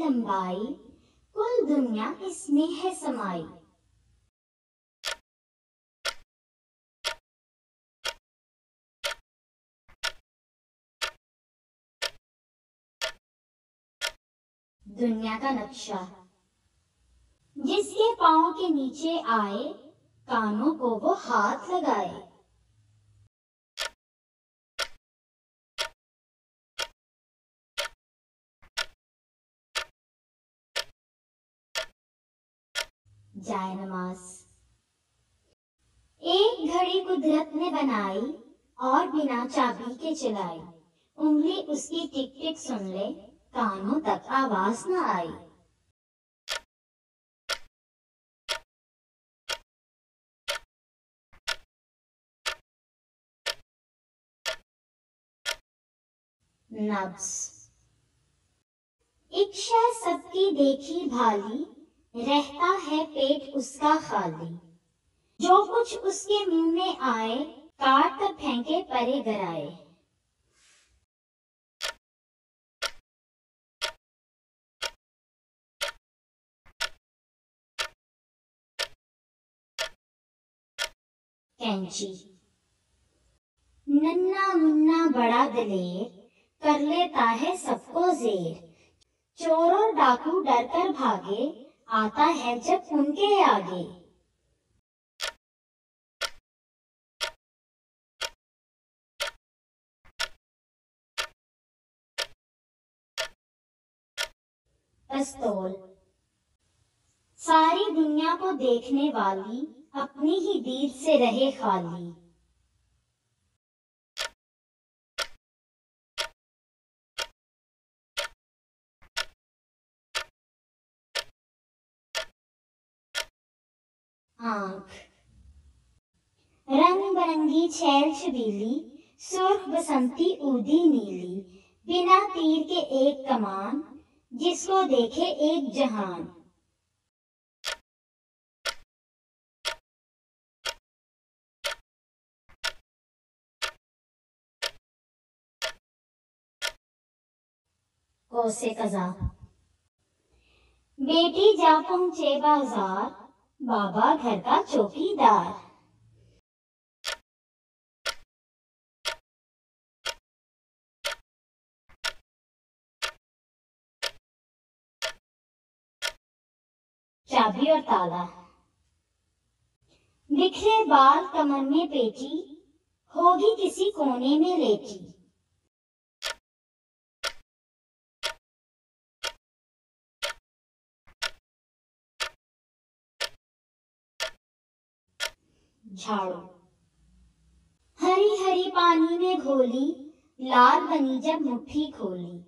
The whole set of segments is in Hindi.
लंबाई, कुल दुनिया इसमें है समाई। दुनिया का नक्शा। जिसके पाँव के नीचे आए, कानों को वो हाथ लगाए। जायनमाज। एक घड़ी कुदरत ने बनाई और बिना चाबी के चलाई। उंगली उसकी टिक टिक सुन ले, कानों तक आवाज न आई। नब्ज। एक शय सबकी देखी भाली, रहता है पेट उसका खाली। जो कुछ उसके मुंह में आए, काट कर फेंके परे गराए। कैंची। नन्ना मुन्ना बड़ा दिलेर, कर लेता है सबको जेर। चोर और डाकू डर कर भागे, आता है जब उनके आगे। पिस्तौल। सारी दुनिया को देखने वाली, अपनी ही दीद से रहे खाली। आंख। रंग बरंगी छैल छबीली, सुर्ख बसंती ऊदी नीली। बिना तीर के एक कमान, जिसको देखे एक जहान। कोसे कज़ा। बेटी जा पहुंचे बाजार, बाबा घर का चौकीदार। चाबी और ताला। बिखरे बाल कमर में पेची, होगी किसी कोने में लेटी। झाड़ू। हरी हरी पानी में घोली, लाल बनी जब मुट्ठी खोली।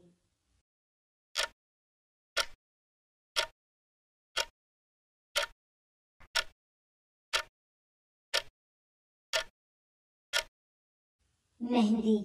मेहंदी।